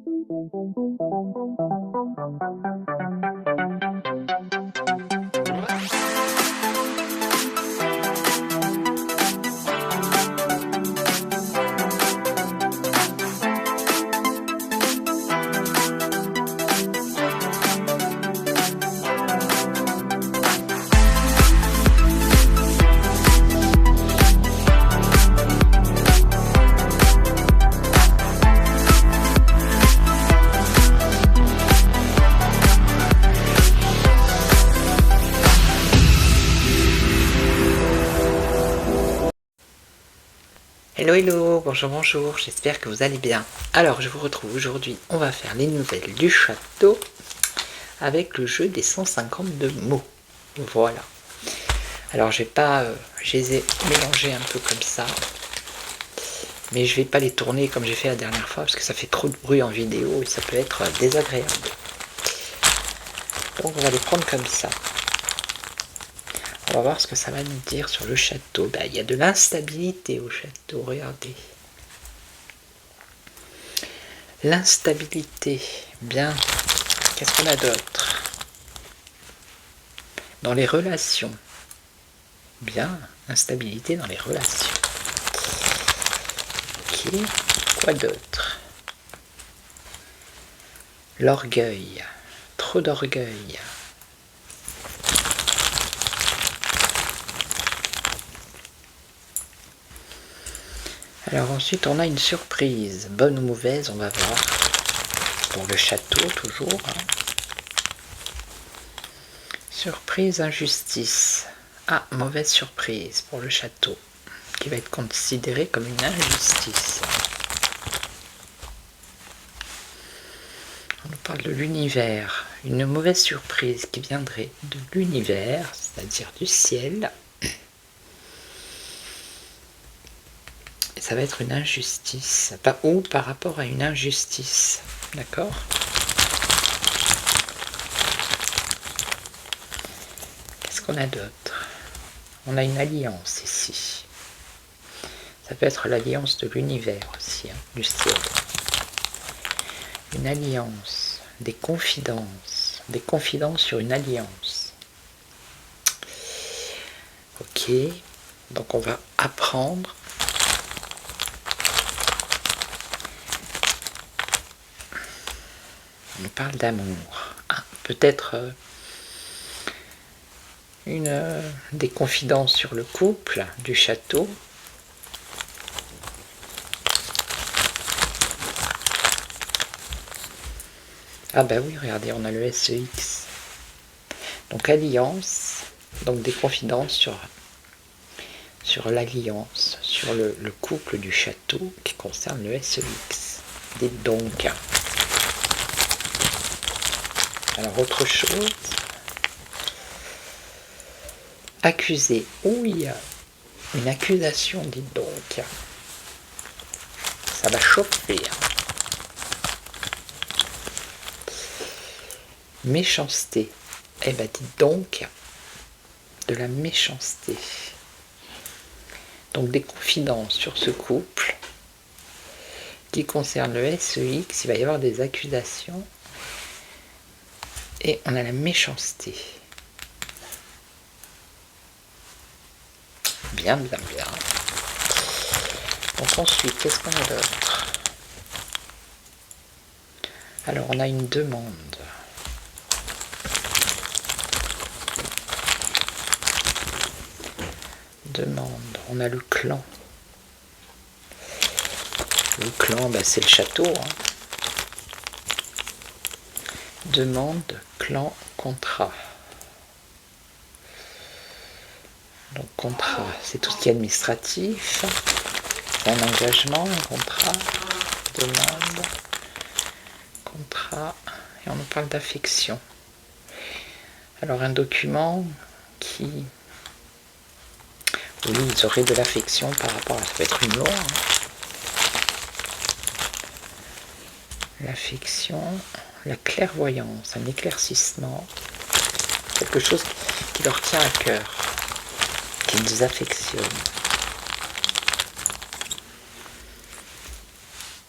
Hello hello, bonjour, j'espère que vous allez bien. Alors je vous retrouve aujourd'hui, on va faire les nouvelles du château avec le jeu des 152 mots. Voilà. Alors je les ai mélangés un peu comme ça, mais je vais pas les tourner comme j'ai fait la dernière fois parce que ça fait trop de bruit en vidéo et ça peut être désagréable. Donc on va les prendre comme ça. On va voir ce que ça va nous dire sur le château. Il y a de l'instabilité au château, regardez. L'instabilité, bien. Qu'est-ce qu'on a d'autre? Dans les relations. Bien, instabilité dans les relations. Ok, quoi d'autre? L'orgueil, trop d'orgueil. Alors ensuite on a une surprise, bonne ou mauvaise, on va voir. Pour le château toujours. Surprise, injustice. Ah, mauvaise surprise pour le château, qui va être considéré comme une injustice. On nous parle de l'univers, une mauvaise surprise qui viendrait de l'univers, c'est-à-dire du ciel. Et ça va être une injustice, ou par rapport à une injustice, d'accord ? Qu'est-ce qu'on a d'autre? On a une alliance ici. Ça peut être l'alliance de l'univers aussi, du ciel. Une alliance, des confidences sur une alliance. Ok, donc on va apprendre. On parle d'amour. Ah, peut-être des confidences sur le couple du château. Ah bah oui, regardez, on a le SEX. Donc alliance, donc des confidences sur l'alliance, sur le couple du château qui concerne le SEX. Dites donc. Alors autre chose. Accusé. Oui, une accusation, dites donc. Ça va chauffer. Méchanceté. Eh ben dites donc, de la méchanceté. Donc des confidences sur ce couple qui concerne le SEX, il va y avoir des accusations et on a la méchanceté. Bien. Donc ensuite, qu'est-ce qu'on a d'autre? Alors on a une demande. On a le clan. Le clan, c'est le château. Demande, clan, contrat. Donc contrat, c'est tout ce qui est administratif. C'est un engagement, un contrat, demande, contrat, et on nous parle d'affection. Alors un document qui... Oui, ils auraient de l'affection par rapport à... Ça peut être une loi. L'affection, la clairvoyance, un éclaircissement, quelque chose qui leur tient à cœur, qu'ils affectionnent.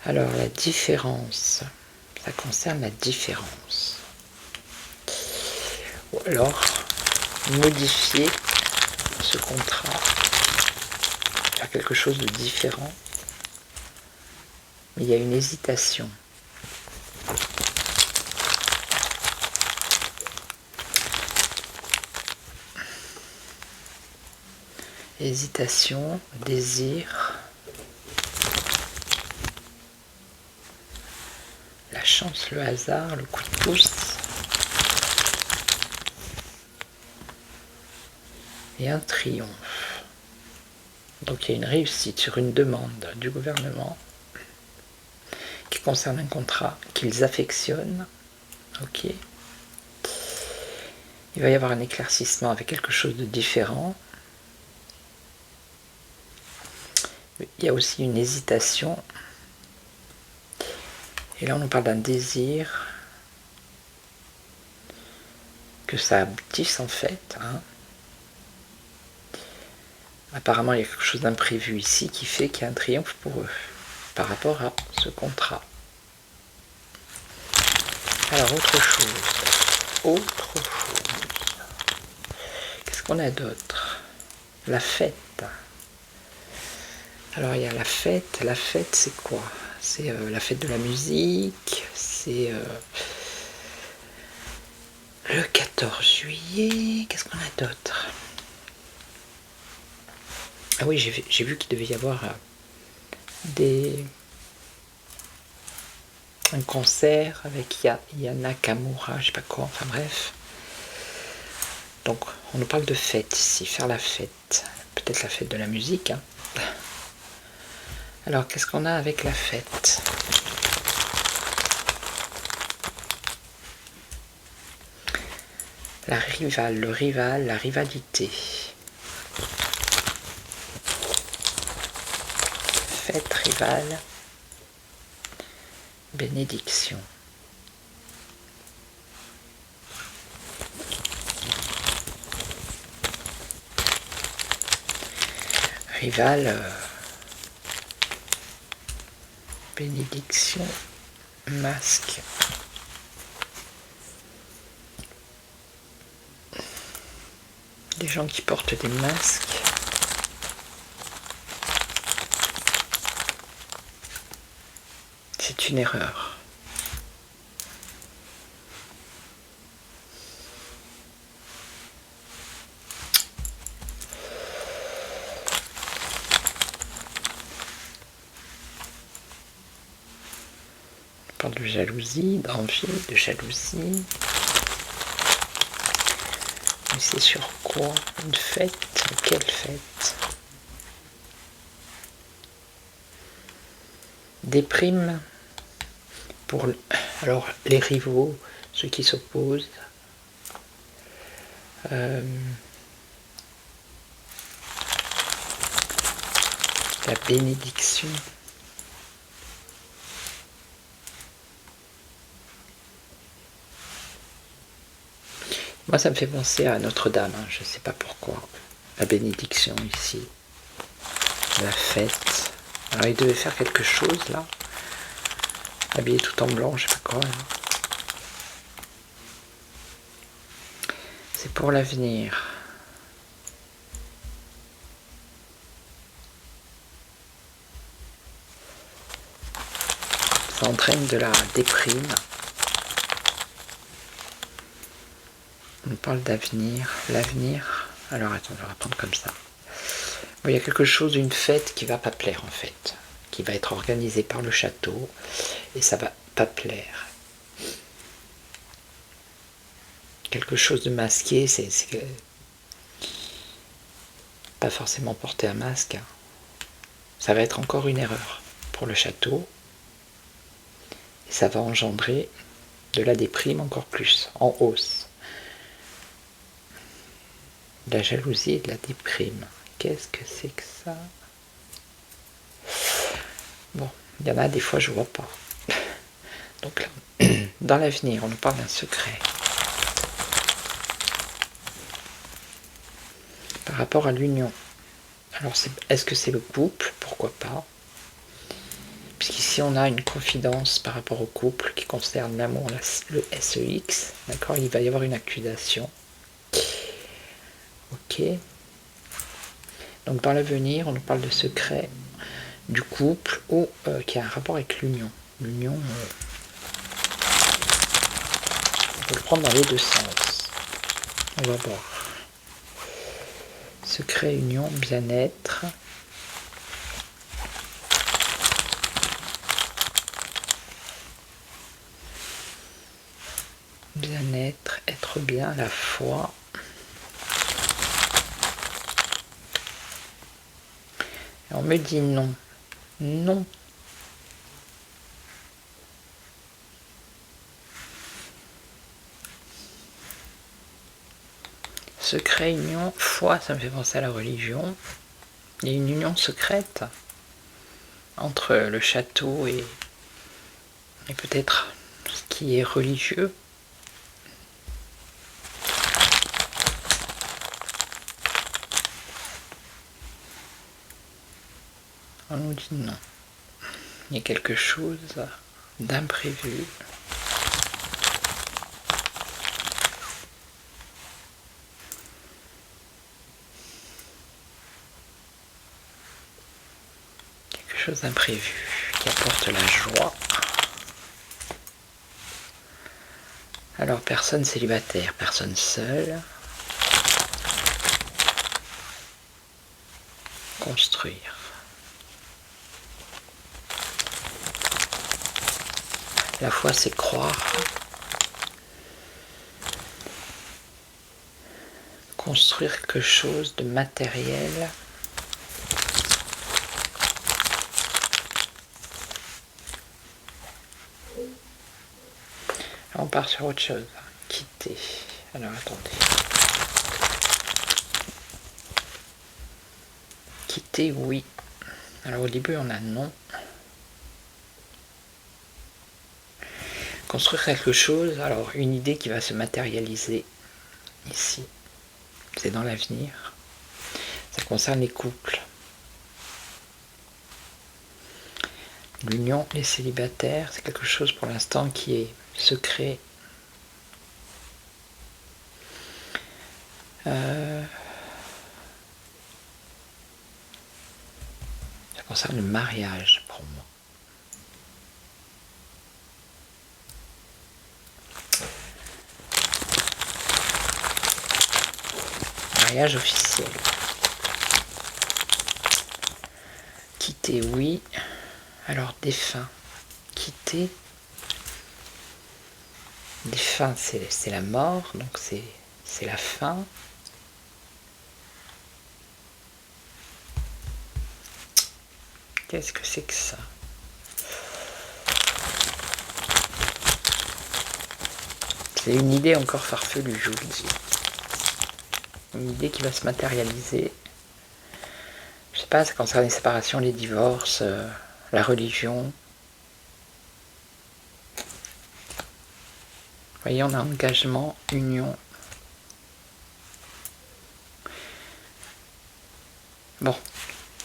Alors la différence, Ça concerne la différence. Ou alors, modifier ce contrat, faire quelque chose de différent. Mais il y a une hésitation. Hésitation, désir, la chance, le hasard, le coup de pouce et un triomphe. Donc il y a une réussite sur une demande du gouvernement qui concerne un contrat qu'ils affectionnent. Ok. Il va y avoir un éclaircissement avec quelque chose de différent. Il y a aussi une hésitation. Et là, on nous parle d'un désir, que ça aboutisse en fait. Apparemment, il y a quelque chose d'imprévu ici qui fait qu'il y a un triomphe pour eux par rapport à ce contrat. Alors, autre chose. Qu'est-ce qu'on a d'autre? La fête. Alors il y a la fête. La fête, c'est quoi? C'est la fête de la musique. C'est le 14 juillet. Qu'est-ce qu'on a d'autre? Ah oui, j'ai vu qu'il devait y avoir un concert avec Yana Kamura, je sais pas quoi, enfin bref. Donc on nous parle de fête ici, faire la fête. Peut-être la fête de la musique. Alors qu'est-ce qu'on a avec la fête? Le rival, la rivalité. Fête, rival, bénédiction. Rival, bénédiction, masque. Des gens qui portent des masques. C'est une erreur. On parle de jalousie, d'envie, de jalousie. Mais c'est sur quoi? Une fête? Quelle fête? Des primes pour alors les rivaux, ceux qui s'opposent. La bénédiction. Moi, ça me fait penser à Notre-Dame, je ne sais pas pourquoi. La bénédiction ici. La fête. Alors, il devait faire quelque chose, là. Habillé tout en blanc, je sais pas quoi. Là. C'est pour l'avenir. Ça entraîne de la déprime. On parle d'avenir. L'avenir. Alors attends, on va prendre comme ça. Bon, il y a quelque chose, une fête qui va pas plaire en fait. Qui va être organisée par le château. Et ça va pas plaire. Quelque chose de masqué, c'est pas forcément porter un masque. Ça va être encore une erreur pour le château. Et ça va engendrer de la déprime encore plus, en hausse. De la jalousie et de la déprime. Qu'est-ce que c'est que ça? Bon, il y en a des fois je vois pas. Donc là, dans l'avenir, on nous parle d'un secret. Par rapport à l'union. Alors, est-ce que c'est le couple? Pourquoi pas? Puisqu'ici, si on a une confidence par rapport au couple qui concerne l'amour, le SEX, d'accord, il va y avoir une accusation. Ok. Donc dans l'avenir, on nous parle de secret du couple ou qui a un rapport avec l'union. L'union, on peut le prendre dans les deux sens. On va voir. Secret, union, bien-être. Bien-être, être bien, la foi. Et on me dit non. Non. Secret, union, foi, ça me fait penser à la religion. Il y a une union secrète entre le château et peut-être ce qui est religieux. On nous dit non. Il y a quelque chose d'imprévu. Quelque chose d'imprévu qui apporte la joie. Alors, personne célibataire, personne seule. Construire. La foi, c'est croire. Construire quelque chose de matériel. On part sur autre chose. Quitter. Alors, attendez. Quitter, oui. Alors, au début, on a non. Construire quelque chose, alors une idée qui va se matérialiser ici. C'est dans l'avenir. Ça concerne les couples. L'union, les célibataires, c'est quelque chose pour l'instant qui est secret. Ça concerne le mariage pour moi. Mariage officiel. Quitter, oui. Alors, défunt. Quitter. Défunt, c'est la mort, donc c'est la fin. Qu'est-ce que c'est que ça? C'est une idée encore farfelue, je vous le dis. Une idée qui va se matérialiser. Je sais pas, ça concerne les séparations, les divorces, la religion. Vous voyez, on a engagement, union. Bon,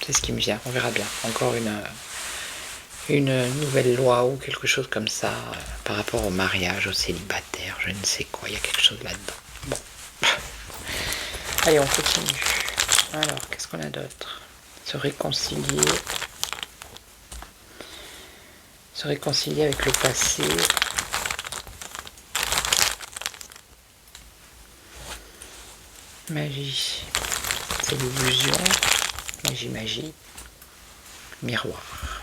c'est ce qui me vient, on verra bien. Encore une nouvelle loi ou quelque chose comme ça par rapport au mariage, au célibataire, je ne sais quoi, il y a quelque chose là-dedans. Bon. Allez, on continue. Alors, qu'est-ce qu'on a d'autre? Se réconcilier. Se réconcilier avec le passé. Magie. C'est l'illusion. Magie. Miroir.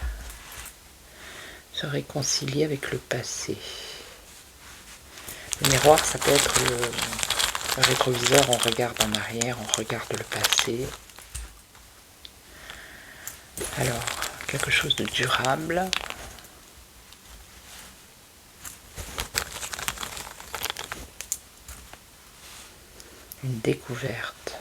Se réconcilier avec le passé. Le miroir, ça peut être le rétroviseur, on regarde en arrière, on regarde le passé. Alors, quelque chose de durable. Une découverte.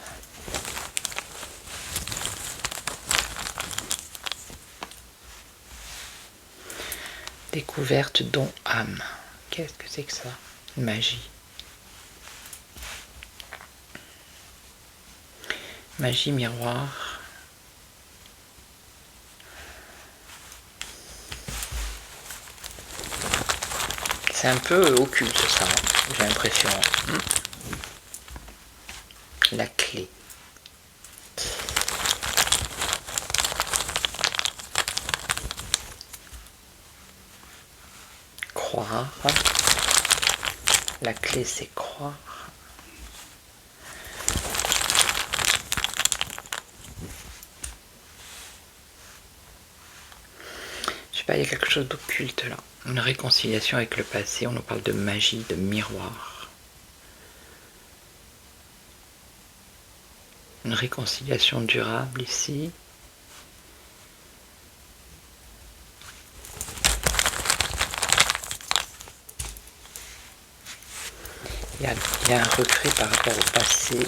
Découverte, don, âme. Qu'est-ce que c'est que ça? Magie. Magie, miroir. C'est un peu occulte ça, hein, j'ai l'impression. La clé. Croire. La clé c'est croire. Je sais pas, il y a quelque chose d'occulte là. Une réconciliation avec le passé, on nous parle de magie, de miroir. Une réconciliation durable ici. Il y a un regret par rapport au passé.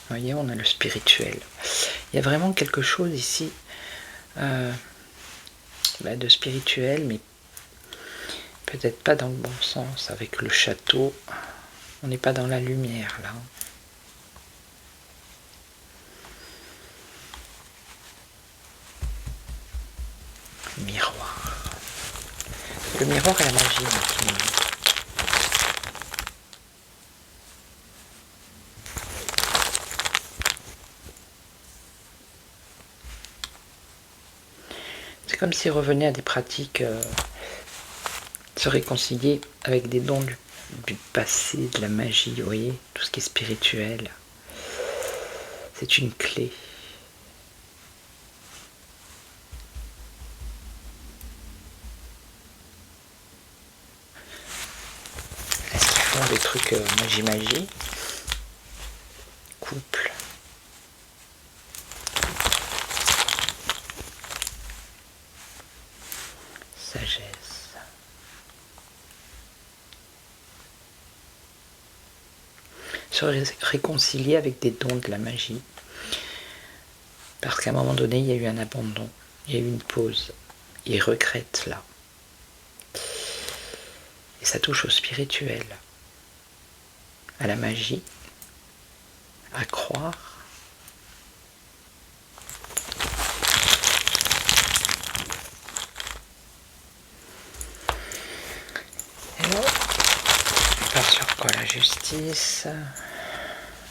Vous voyez, on a le spirituel. Il y a vraiment quelque chose ici de spirituel, mais peut-être pas dans le bon sens. Avec le château, on n'est pas dans la lumière là. Miroir. Le miroir et la magie. C'est comme s'il revenait à des pratiques, se réconcilier avec des dons du passé, de la magie, vous voyez, tout ce qui est spirituel. C'est une clé. Est-ce qu'ils font des trucs magie couple. Sagesse. Se réconcilier avec des dons de la magie. Parce qu'à un moment donné, il y a eu un abandon, il y a eu une pause. Ils regrettent là. Et ça touche au spirituel, à la magie, à croire. Et là, on part sur quoi? La justice,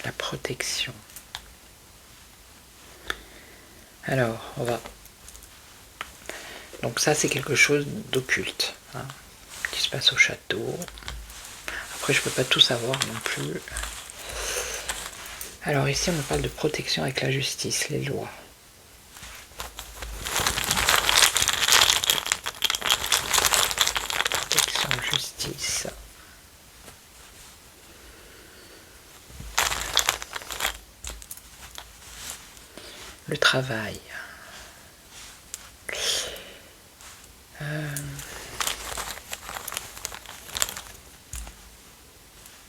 la protection. Alors, on va... Donc ça, c'est quelque chose d'occulte, hein, qui se passe au château. Après, je peux pas tout savoir non plus. Alors ici, on nous parle de protection avec la justice, les lois. Protection, justice. Le travail.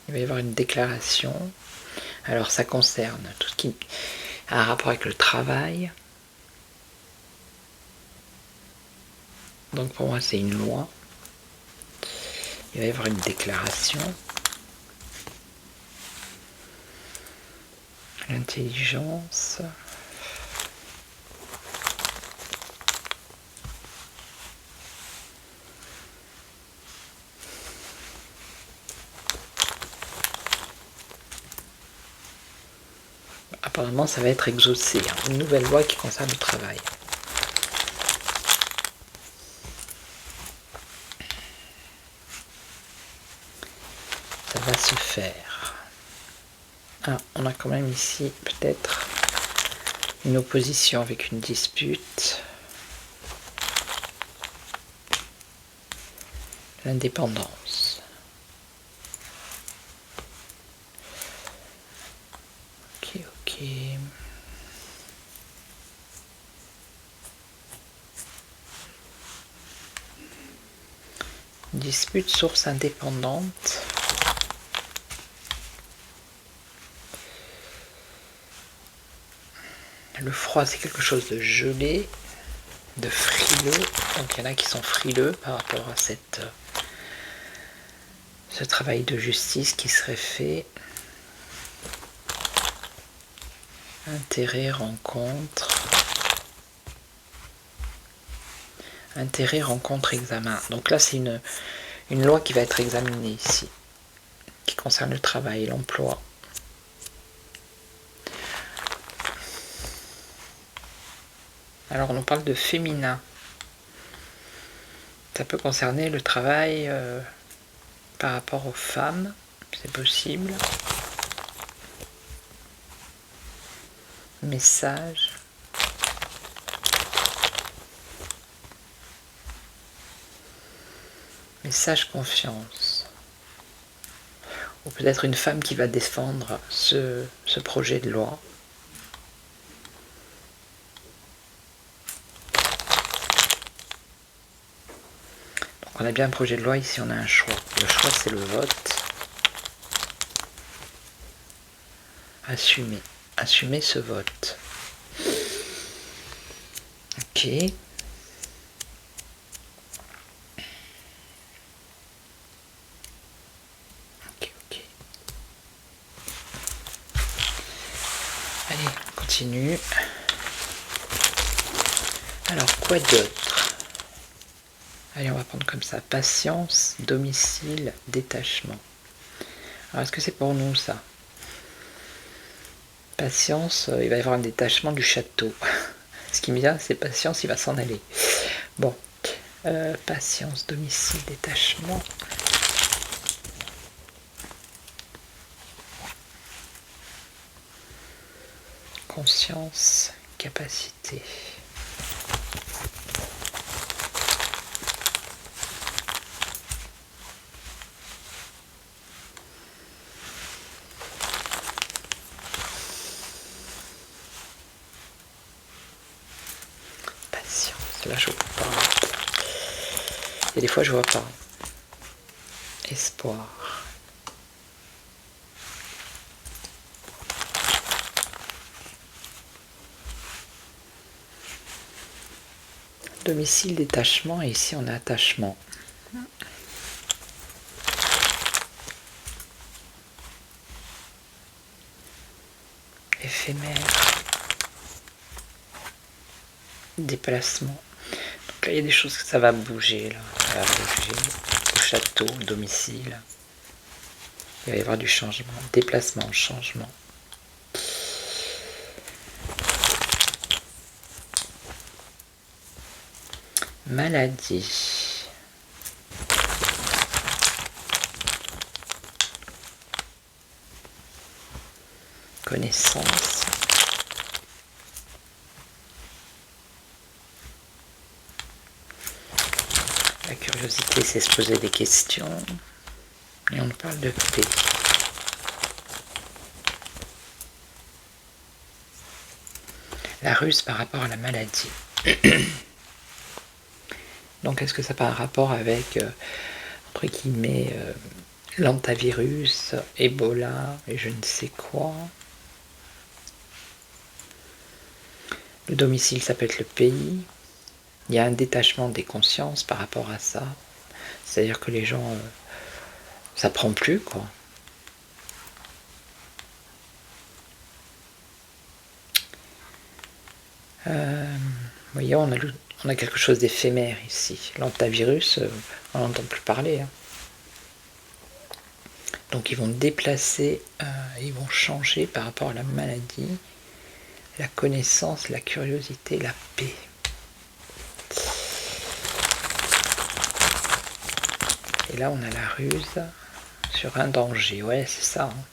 Il va y avoir une déclaration. Alors ça concerne tout ce qui a un rapport avec le travail. Donc pour moi c'est une loi. Il va y avoir une déclaration. L'intelligence. Apparemment, ça va être exaucé. Hein. Une nouvelle loi qui concerne le travail. Ça va se faire. Ah, on a quand même ici peut-être une opposition avec une dispute. L'indépendance. Ok. Dispute, source indépendante. Le froid, c'est quelque chose de gelé, de frileux. Donc il y en a qui sont frileux par rapport à ce travail de justice qui serait fait. Intérêt, rencontre. Intérêt, rencontre, examen. Donc là, c'est une loi qui va être examinée ici, qui concerne le travail, l'emploi. Alors, on nous parle de féminin. Ça peut concerner le travail par rapport aux femmes, c'est possible. Message. Message confiance. Ou peut-être une femme qui va défendre ce projet de loi. Donc on a bien un projet de loi, ici on a un choix. Le choix c'est le vote. Assumer. Assumer ce vote. Ok. Allez, on continue. Alors, quoi d'autre? Allez, on va prendre comme ça. Patience, domicile, détachement. Alors, est-ce que c'est pour nous, ça? Patience, il va y avoir un détachement du château. Ce qui me vient, c'est patience, il va s'en aller. Bon. Patience, domicile, détachement. Conscience, capacité. Patience, là je vois pas. Et des fois je vois pas. Espoir. Domicile, détachement, et ici on a attachement. Éphémère. Déplacement. Donc là il y a des choses que ça va bouger là. Ça va bouger. Au château, domicile. Il va y avoir du changement. Déplacement, changement. Maladie. Connaissance. La curiosité, c'est se poser des questions. Et on parle de paix. La ruse par rapport à la maladie. Donc est-ce que ça a un rapport avec, entre guillemets, l'antavirus, Ebola et je ne sais quoi. Le domicile, ça peut être le pays. Il y a un détachement des consciences par rapport à ça. C'est-à-dire que les gens, ça prend plus, quoi. Vous voyez, on a quelque chose d'éphémère ici. L'antavirus, on n'entend plus parler. Hein. Donc ils vont déplacer, ils vont changer par rapport à la maladie, la connaissance, la curiosité, la paix. Et là on a la ruse sur un danger, ouais c'est ça. Hein.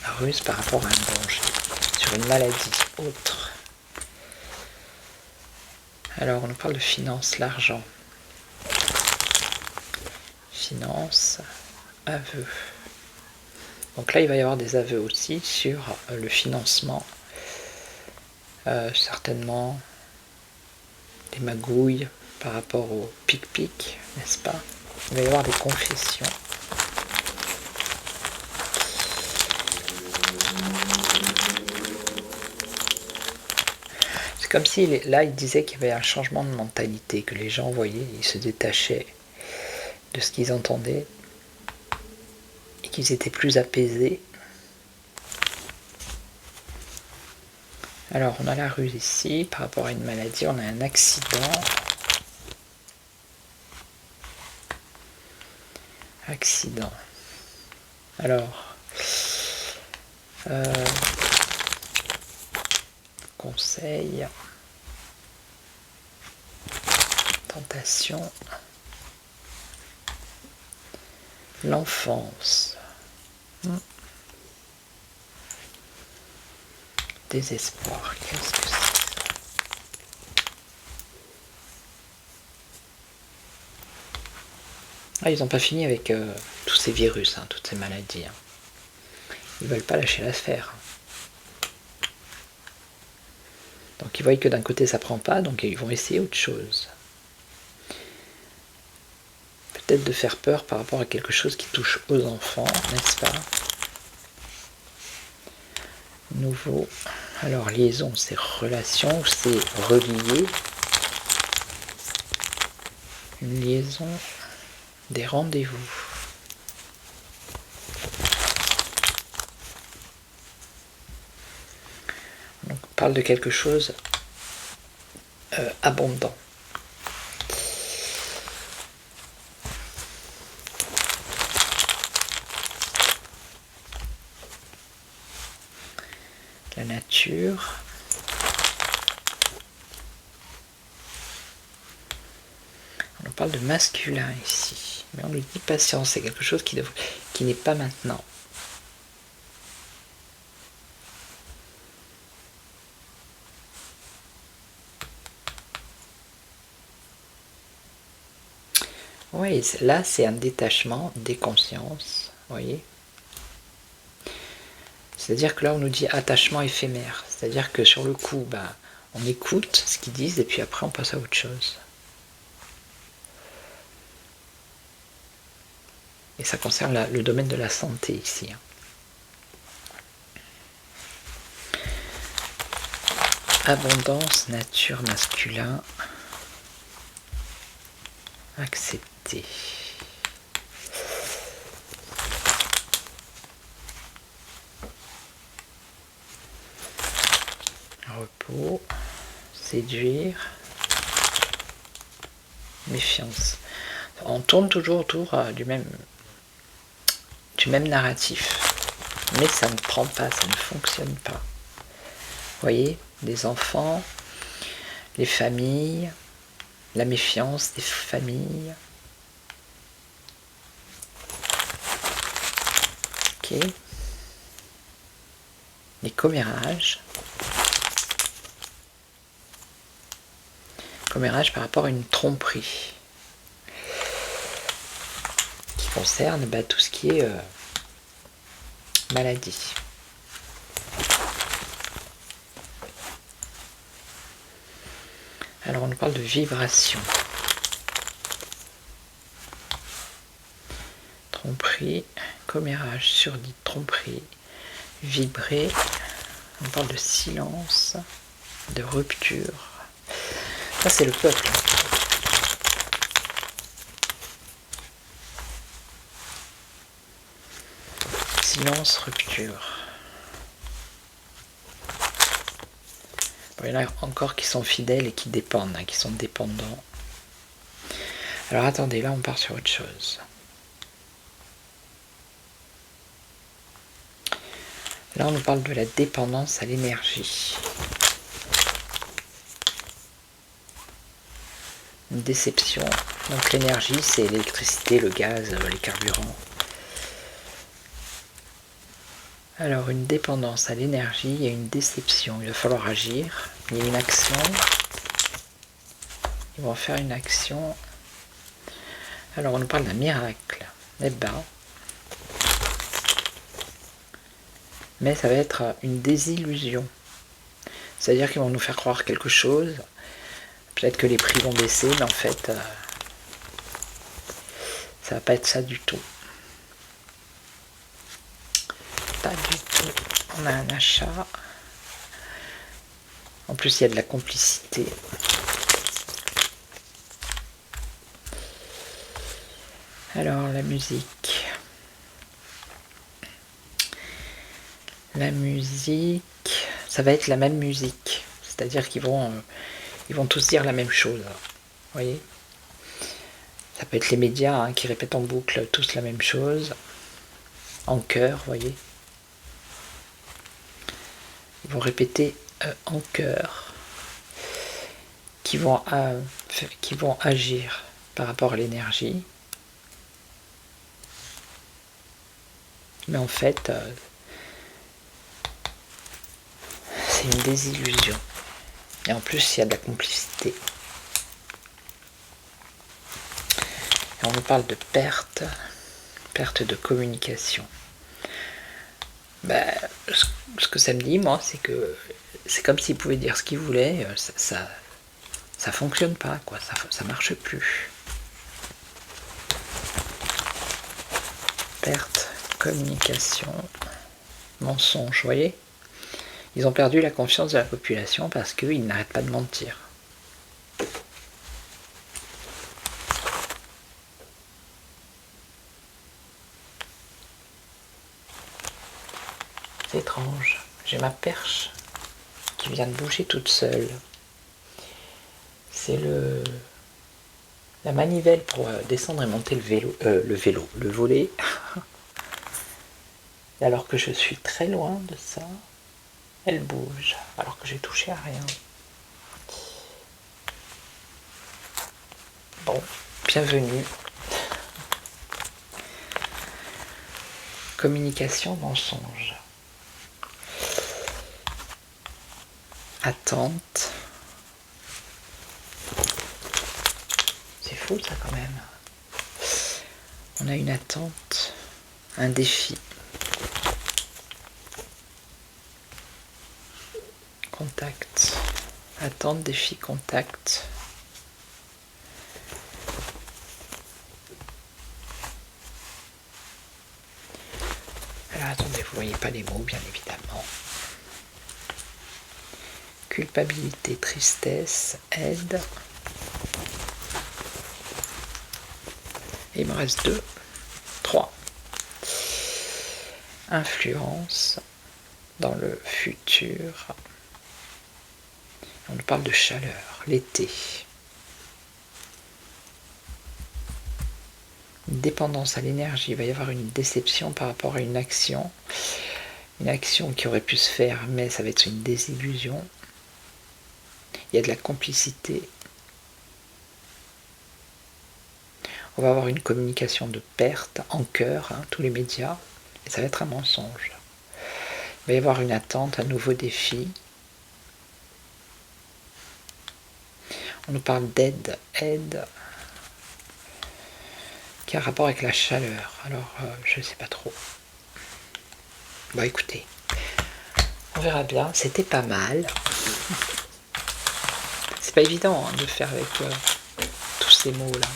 La ruse par rapport à un danger, sur une maladie autre. Alors on nous parle de finance, l'argent. Finance, aveu. Donc là il va y avoir des aveux aussi sur le financement. Certainement des magouilles par rapport au pic-pic, n'est-ce pas? Il va y avoir des confessions. C'est comme si là il disait qu'il y avait un changement de mentalité, que les gens voyaient, ils se détachaient de ce qu'ils entendaient. qu'ils étaient plus apaisés. Alors, on a la ruse ici, par rapport à une maladie, on a un accident. Accident. Alors, conseil, tentation, l'enfance, désespoir, qu'est-ce que c'est ça? Ah, ils n'ont pas fini avec tous ces virus, toutes ces maladies. Ils veulent pas lâcher l'affaire. Donc ils voient que d'un côté ça prend pas, donc ils vont essayer autre chose. Peut-être de faire peur par rapport à quelque chose qui touche aux enfants, n'est-ce pas? Nouveau. Alors liaison, c'est relation, c'est relié. Une liaison, des rendez-vous. Donc on parle de quelque chose abondant. La nature. On parle de masculin ici. Mais on nous dit patience, c'est quelque chose qui n'est pas maintenant. Oui, là c'est un détachement des consciences, vous voyez. C'est-à-dire que là on nous dit attachement éphémère, c'est-à-dire que sur le coup, on écoute ce qu'ils disent et puis après on passe à autre chose. Et ça concerne le domaine de la santé ici. Abondance, nature, masculin, accepter. Repos, séduire, méfiance. On tourne toujours autour du même narratif, mais ça ne prend pas, ça ne fonctionne pas. Vous voyez, les enfants, les familles, la méfiance des familles. Ok. Les commérages. Commérage par rapport à une tromperie qui concerne tout ce qui est maladie. Alors on nous parle de vibration. Tromperie, commérage, surdit, tromperie, vibrer. On parle de silence, de rupture. Ça c'est le peuple. Silence, rupture. Bon, il y en a encore qui sont fidèles et qui dépendent, qui sont dépendants. Alors attendez, là on part sur autre chose. Là on nous parle de la dépendance à l'énergie. Une déception. Donc l'énergie c'est l'électricité, le gaz, les carburants. Alors une dépendance à l'énergie, il y a une déception, il va falloir agir, il y a une action, ils vont faire une action. Alors on nous parle d'un miracle, eh ben, mais ça va être une désillusion, c'est-à-dire qu'ils vont nous faire croire quelque chose, peut-être que les prix vont baisser, mais en fait, ça va pas être ça du tout. Pas du tout. On a un achat. En plus, il y a de la complicité. Alors, la musique. La musique, ça va être la même musique. C'est-à-dire qu'ils vont tous dire la même chose. Vous voyez? Ça peut être les médias hein, qui répètent en boucle tous la même chose. En chœur, vous voyez? Ils vont répéter en chœur. Qui vont agir par rapport à l'énergie. Mais en fait, c'est une désillusion. Et en plus, il y a de la complicité. Et on nous parle de perte de communication. Ben, ce que ça me dit, moi, c'est que c'est comme s'ils pouvaient dire ce qu'ils voulaient, ça fonctionne pas, quoi, ça marche plus. Perte, communication, mensonge, vous voyez? Ils ont perdu la confiance de la population parce qu'ils n'arrêtent pas de mentir. C'est étrange. J'ai ma perche qui vient de bouger toute seule. C'est la manivelle pour descendre et monter le volet. Et alors que je suis très loin de ça, elle bouge, alors que j'ai touché à rien. Bon, bienvenue. Communication, mensonge. Attente. C'est fou ça quand même. On a une attente, un défi. Contact. Attente, défi, contact. Alors attendez, vous voyez pas les mots bien évidemment. Culpabilité, tristesse, aide. Il me reste 2, 3. Influence dans le futur. On nous parle de chaleur, l'été. Une dépendance à l'énergie, il va y avoir une déception par rapport à une action qui aurait pu se faire, mais ça va être une désillusion. Il y a de la complicité. On va avoir une communication de perte en chœur, hein, tous les médias, et ça va être un mensonge. Il va y avoir une attente, un nouveau défi. On nous parle d'aide, qui a un rapport avec la chaleur. Alors, je ne sais pas trop. Bon, écoutez, on verra bien. C'était pas mal. C'est pas évident hein, de faire avec tous ces mots-là.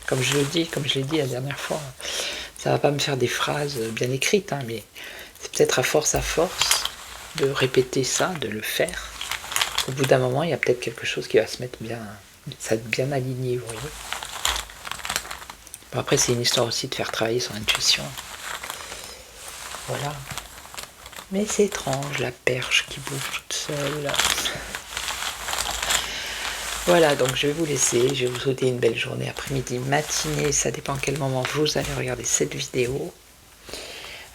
Comme je l'ai dit la dernière fois, ça va pas me faire des phrases bien écrites, hein, mais c'est peut-être à force de répéter ça, de le faire. Au bout d'un moment, il y a peut-être quelque chose qui va se mettre bien aligné, vous voyez. Bon, après, c'est une histoire aussi de faire travailler son intuition. Voilà. Mais c'est étrange, la perche qui bouge toute seule. Voilà, donc je vais vous laisser. Je vais vous souhaiter une belle journée, après-midi, matinée. Ça dépend à quel moment vous allez regarder cette vidéo.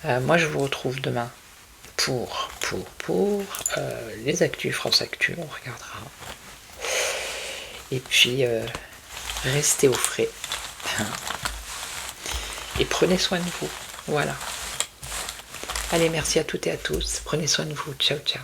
Moi, je vous retrouve demain pour les actus, France Actu, on regardera. Et puis, restez au frais. Et prenez soin de vous. Voilà. Allez, merci à toutes et à tous. Prenez soin de vous. Ciao, ciao.